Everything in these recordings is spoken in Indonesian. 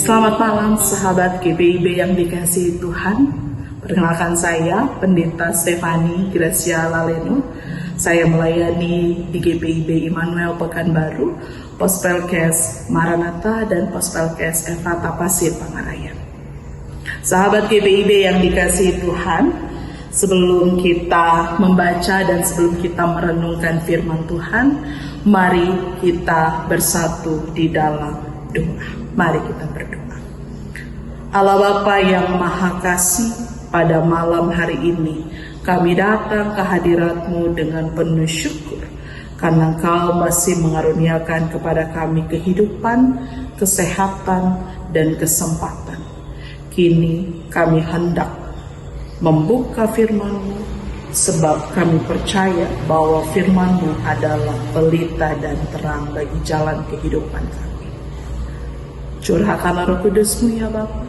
Selamat malam sahabat GPIB yang dikasihi Tuhan. Perkenalkan saya Pendeta Stefani Gracia Laleno. Saya melayani di GPIB Immanuel Pekanbaru, Pospelkes Maranatha dan Pospelkes Efrata Pasir Pangarayan. Sahabat GPIB yang dikasihi Tuhan, sebelum kita membaca dan sebelum kita merenungkan firman Tuhan, mari kita bersatu di dalam doa. Mari kita berdoa. Allah Bapa yang Maha Kasih, pada malam hari ini kami datang ke hadirat-Mu dengan penuh syukur karena Engkau masih mengaruniakan kepada kami kehidupan, kesehatan, dan kesempatan. Kini kami hendak membuka firman-Mu sebab kami percaya bahwa firman-Mu adalah pelita dan terang bagi jalan kehidupan kami. Curhatkanlah Roh Kudus-Mu ya Bapa.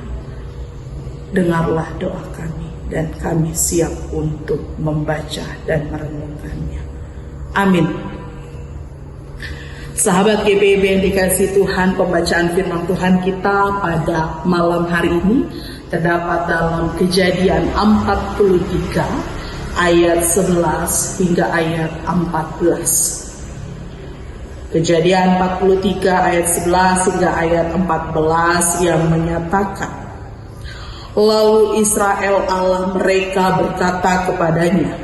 Dengarlah doa kami dan kami siap untuk membaca dan merenungkannya. Amin. Sahabat GPIB yang dikasihi Tuhan, pembacaan firman Tuhan kita pada malam hari ini terdapat dalam Kejadian 43 ayat 11 hingga ayat 14. Kejadian 43 ayat 11 hingga ayat 14 yang menyatakan, lalu Israel Allah mereka berkata kepadanya,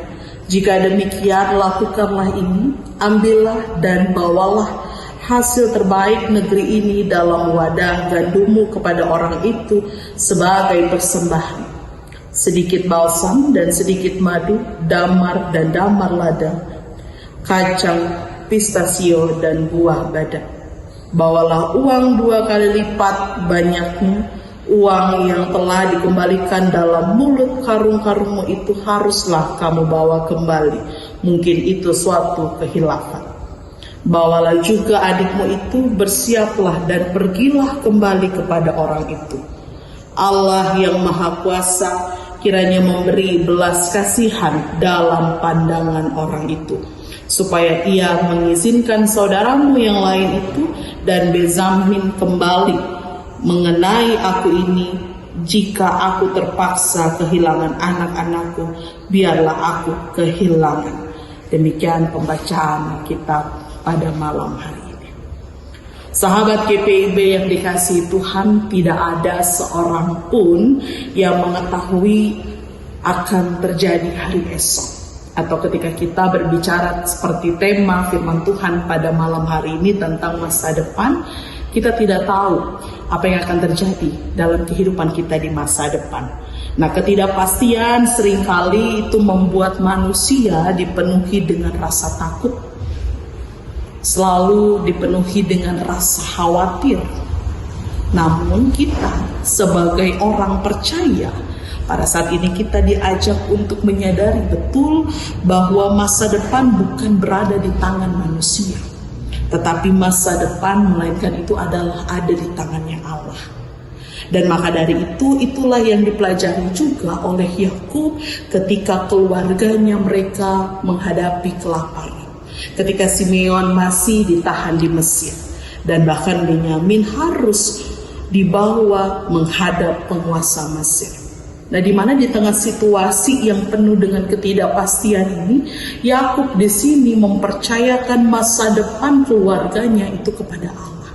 jika demikian lakukanlah ini, ambillah dan bawalah hasil terbaik negeri ini dalam wadah gandummu kepada orang itu sebagai persembahan. Sedikit balsam dan sedikit madu, damar dan damar ladang, kacang, pistasio dan buah badak. Bawalah uang 2 kali lipat banyaknya, uang yang telah dikembalikan dalam mulut karung-karungmu itu haruslah kamu bawa kembali. Mungkin itu suatu kehilafan. Bawalah juga adikmu itu, bersiaplah dan pergilah kembali kepada orang itu. Allah yang Maha Kuasa kiranya memberi belas kasihan dalam pandangan orang itu, supaya ia mengizinkan saudaramu yang lain itu dan Benyamin kembali mengenai aku ini. Jika aku terpaksa kehilangan anak-anakku, biarlah aku kehilangan. Demikian pembacaan kitab pada malam hari ini. Sahabat GPIB yang dikasihi Tuhan, tidak ada seorang pun yang mengetahui akan terjadi hari esok. Atau ketika kita berbicara seperti tema firman Tuhan pada malam hari ini tentang masa depan, kita tidak tahu apa yang akan terjadi dalam kehidupan kita di masa depan. Nah, ketidakpastian seringkali itu membuat manusia dipenuhi dengan rasa takut, selalu dipenuhi dengan rasa khawatir. Namun kita sebagai orang percaya, pada saat ini kita diajak untuk menyadari betul bahwa masa depan bukan berada di tangan manusia, tetapi masa depan melainkan itu adalah ada di tangannya Allah. Dan maka dari itu, itulah yang dipelajari juga oleh Yakub ketika keluarganya mereka menghadapi kelaparan. Ketika Simeon masih ditahan di Mesir dan bahkan Benyamin harus dibawa menghadap penguasa Mesir. Nah, di mana di tengah situasi yang penuh dengan ketidakpastian ini, Yakub di sini mempercayakan masa depan keluarganya itu kepada Allah.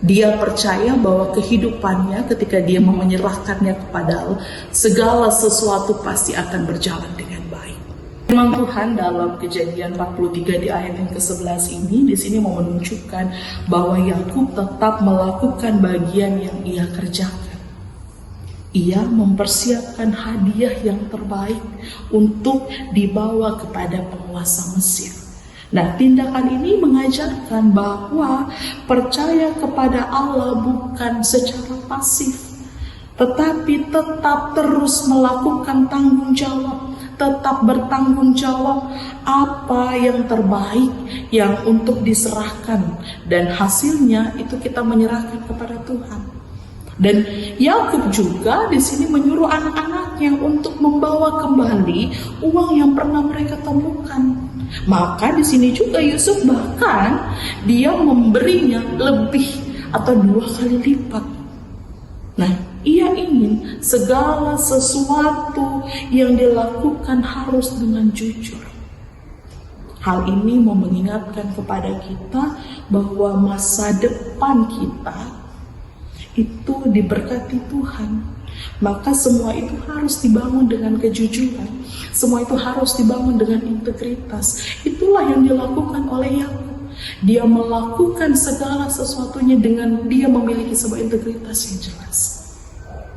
Dia percaya bahwa kehidupannya ketika dia menyerahkannya kepada Allah, segala sesuatu pasti akan berjalan dengan baik. Firman Tuhan dalam Kejadian 43 di ayat yang ke-11 ini di sini mau menunjukkan bahwa Yakub tetap melakukan bagian yang ia kerjakan. Ia mempersiapkan hadiah yang terbaik untuk dibawa kepada penguasa Mesir. Nah, tindakan ini mengajarkan bahwa percaya kepada Allah bukan secara pasif, tetapi tetap terus melakukan tanggung jawab, tetap bertanggung jawab apa yang terbaik yang untuk diserahkan, dan hasilnya itu kita menyerahkan kepada Tuhan. Dan Yakub juga di sini menyuruh anak-anaknya untuk membawa kembali uang yang pernah mereka temukan. Maka di sini juga Yusuf bahkan dia memberinya lebih atau 2 kali lipat Nah, ia ingin segala sesuatu yang dilakukan harus dengan jujur. Hal ini mau mengingatkan kepada kita bahwa masa depan kita itu diberkati Tuhan. Maka semua itu harus dibangun dengan kejujuran. Semua itu harus dibangun dengan integritas. Itulah yang dilakukan oleh Yakub. Dia melakukan segala sesuatunya dengan dia memiliki sebuah integritas yang jelas.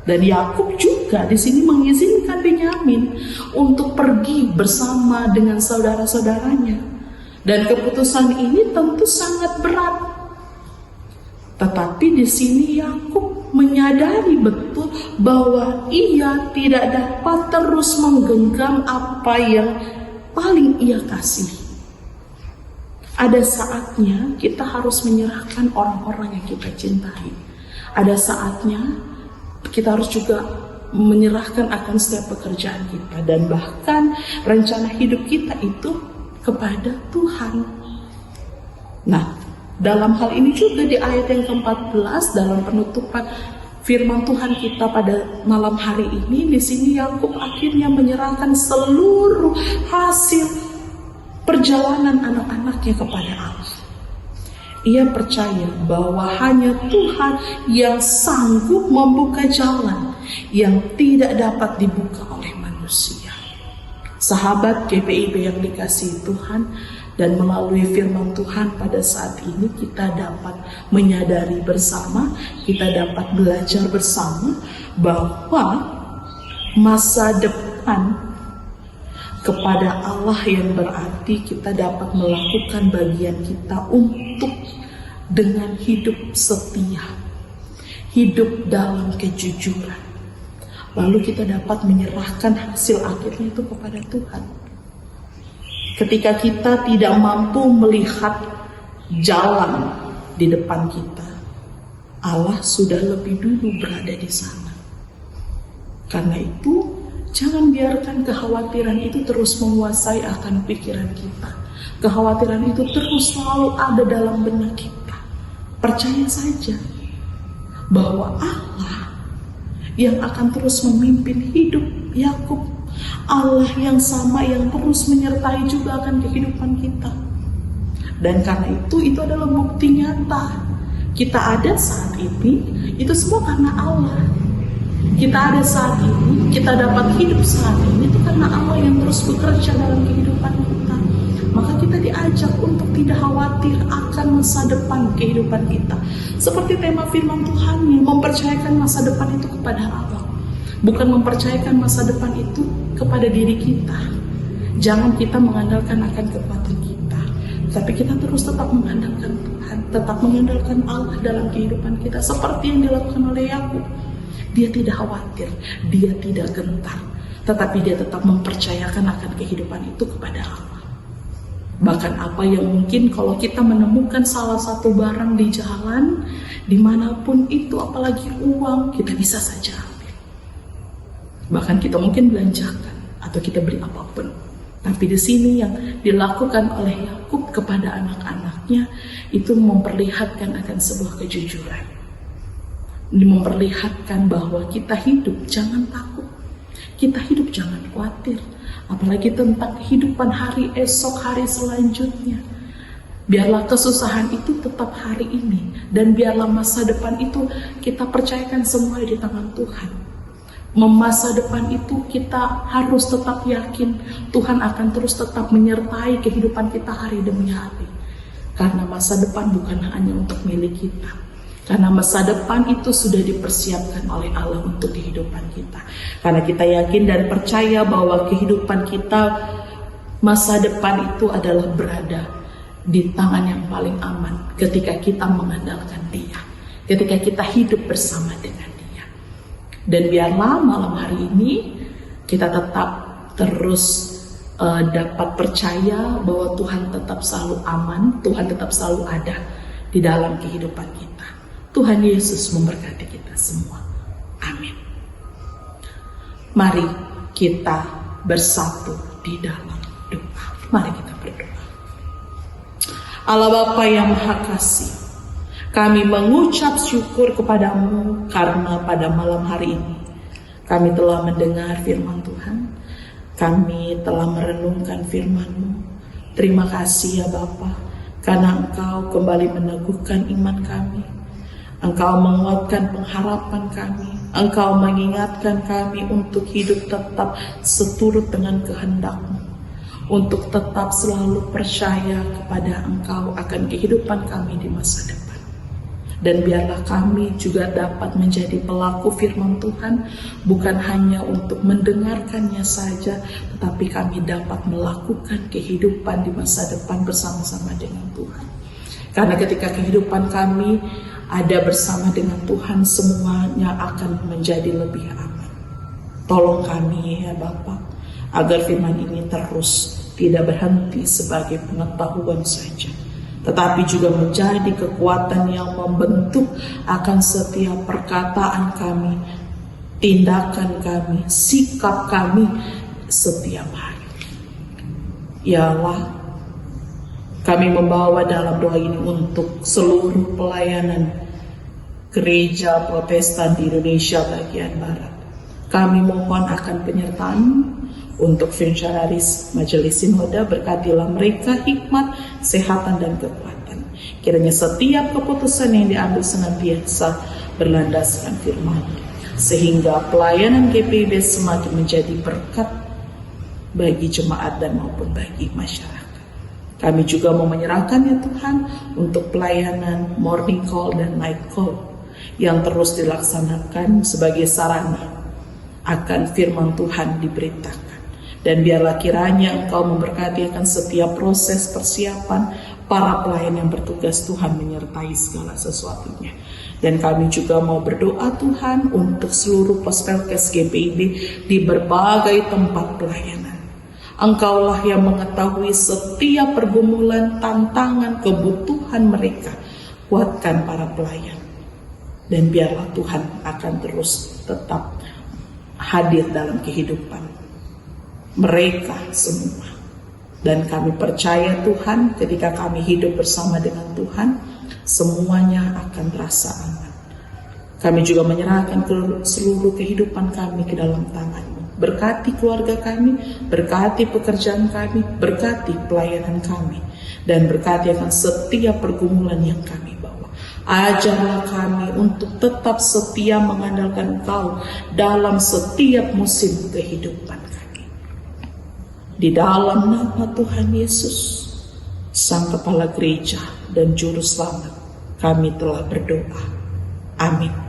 Dan Yakub juga di sini mengizinkan Benyamin untuk pergi bersama dengan saudara-saudaranya. Dan keputusan ini tentu sangat berat. Tetapi di sini Yakub menyadari betul bahwa ia tidak dapat terus menggenggam apa yang paling ia kasih. Ada saatnya kita harus menyerahkan orang-orang yang kita cintai. Ada saatnya kita harus juga menyerahkan akan setiap pekerjaan kita dan bahkan rencana hidup kita itu kepada Tuhan. Nah, dalam hal ini juga di ayat yang ke-14 dalam penutupan firman Tuhan kita pada malam hari ini, di sini Yakub akhirnya menyerahkan seluruh hasil perjalanan anak-anaknya kepada Allah. Ia percaya bahwa hanya Tuhan yang sanggup membuka jalan yang tidak dapat dibuka oleh manusia. Sahabat GPIB yang dikasihi Tuhan, dan melalui firman Tuhan pada saat ini kita dapat menyadari bersama, kita dapat belajar bersama bahwa masa depan kepada Allah yang berarti kita dapat melakukan bagian kita untuk dengan hidup setia, hidup dalam kejujuran. Lalu kita dapat menyerahkan hasil akhirnya itu kepada Tuhan. Ketika kita tidak mampu melihat jalan di depan kita, Allah sudah lebih dulu berada di sana. Karena itu, jangan biarkan kekhawatiran itu terus menguasai akan pikiran kita. Kekhawatiran itu terus selalu ada dalam benak kita. Percaya saja bahwa Allah yang akan terus memimpin hidup Yakub, Allah yang sama yang terus menyertai juga akan kehidupan kita. Dan karena itu adalah bukti nyata kita ada saat ini, itu semua karena Allah. Kita ada saat ini, kita dapat hidup saat ini, itu karena Allah yang terus bekerja dalam kehidupan kita. Maka kita diajak untuk tidak khawatir akan masa depan kehidupan kita. Seperti tema firman Tuhan yang mempercayakan masa depan itu kepada Allah. Bukan mempercayakan masa depan itu kepada diri kita. Jangan kita mengandalkan akan kekuatan kita, tapi kita terus tetap mengandalkan Tuhan, tetap mengandalkan Allah dalam kehidupan kita. Seperti yang dilakukan oleh Yakub. Dia tidak khawatir, dia tidak gentar, tetapi dia tetap mempercayakan akan kehidupan itu kepada Allah. Bahkan apa yang mungkin kalau kita menemukan salah satu barang di jalan, dimanapun itu, apalagi uang, kita bisa saja ambil. Bahkan kita mungkin belanjakan atau kita beri apapun. Tapi di sini yang dilakukan oleh Yakub kepada anak-anaknya itu memperlihatkan akan sebuah kejujuran. Memperlihatkan bahwa kita hidup jangan takut, kita hidup jangan khawatir, apalagi tentang kehidupan hari esok, hari selanjutnya. Biarlah kesusahan itu tetap hari ini, dan biarlah masa depan itu kita percayakan semua di tangan Tuhan. Masa depan itu kita harus tetap yakin Tuhan akan terus tetap menyertai kehidupan kita hari demi hari. Karena masa depan bukan hanya untuk milik kita, karena masa depan itu sudah dipersiapkan oleh Allah untuk kehidupan kita. Karena kita yakin dan percaya bahwa kehidupan kita, masa depan itu adalah berada di tangan yang paling aman ketika kita mengandalkan Dia, ketika kita hidup bersama dengan Dia. Dan biarlah malam hari ini kita tetap terus dapat percaya bahwa Tuhan tetap selalu aman, Tuhan tetap selalu ada di dalam kehidupan kita. Tuhan Yesus memberkati kita semua. Amin. Mari kita bersatu di dalam doa. Mari kita berdoa. Allah Bapa yang Maha Kasih, Kami mengucap syukur kepadamu karena pada malam hari ini kami telah mendengar firman Tuhan. Kami telah merenungkan firman-Mu. Terima kasih ya Bapa, karena Engkau kembali meneguhkan iman kami. Engkau menguatkan pengharapan kami. Engkau mengingatkan kami untuk hidup tetap seturut dengan kehendak-Mu. Untuk tetap selalu percaya kepada Engkau akan kehidupan kami di masa depan. Dan biarlah kami juga dapat menjadi pelaku firman Tuhan, bukan hanya untuk mendengarkannya saja, tetapi kami dapat melakukan kehidupan di masa depan bersama-sama dengan Tuhan. Karena ketika kehidupan kami ada bersama dengan Tuhan, semuanya akan menjadi lebih aman. Tolong kami ya Bapa, agar firman ini terus tidak berhenti sebagai pengetahuan saja, tetapi juga menjadi kekuatan yang membentuk akan setiap perkataan kami, tindakan kami, sikap kami setiap hari. Ya Allah, kami membawa dalam doa ini untuk seluruh pelayanan gereja Protestan di Indonesia bagian Barat. Kami mohon akan penyertaan untuk fungsionaris Majelis Sinode, berkatilah mereka hikmat, kesehatan, dan kekuatan. Kiranya setiap keputusan yang diambil senantiasa berlandaskan firman, sehingga pelayanan GPIB semakin menjadi berkat bagi jemaat dan maupun bagi masyarakat. Kami juga mau menyerahkan ya Tuhan untuk pelayanan morning call dan night call yang terus dilaksanakan sebagai sarana akan firman Tuhan diberitakan. Dan biarlah kiranya Engkau memberkati akan setiap proses persiapan para pelayan yang bertugas. Tuhan menyertai segala sesuatunya. Dan kami juga mau berdoa Tuhan untuk seluruh Pospelkes GPIB di berbagai tempat pelayanan. Engkaulah yang mengetahui setiap pergumulan, tantangan, kebutuhan mereka. Kuatkan para pelayan. Dan biarlah Tuhan akan terus tetap hadir dalam kehidupan mereka semua. Dan kami percaya Tuhan, ketika kami hidup bersama dengan Tuhan, semuanya akan terasa aman. Kami juga menyerahkan seluruh kehidupan kami ke dalam tangan-Mu. Berkati keluarga kami, berkati pekerjaan kami, berkati pelayanan kami, dan berkati akan setiap pergumulan yang kami bawa. Ajarlah kami untuk tetap setia mengandalkan Engkau dalam setiap musim kehidupan kami. Di dalam nama Tuhan Yesus, Sang Kepala Gereja dan Juru Selamat, kami telah berdoa. Amin.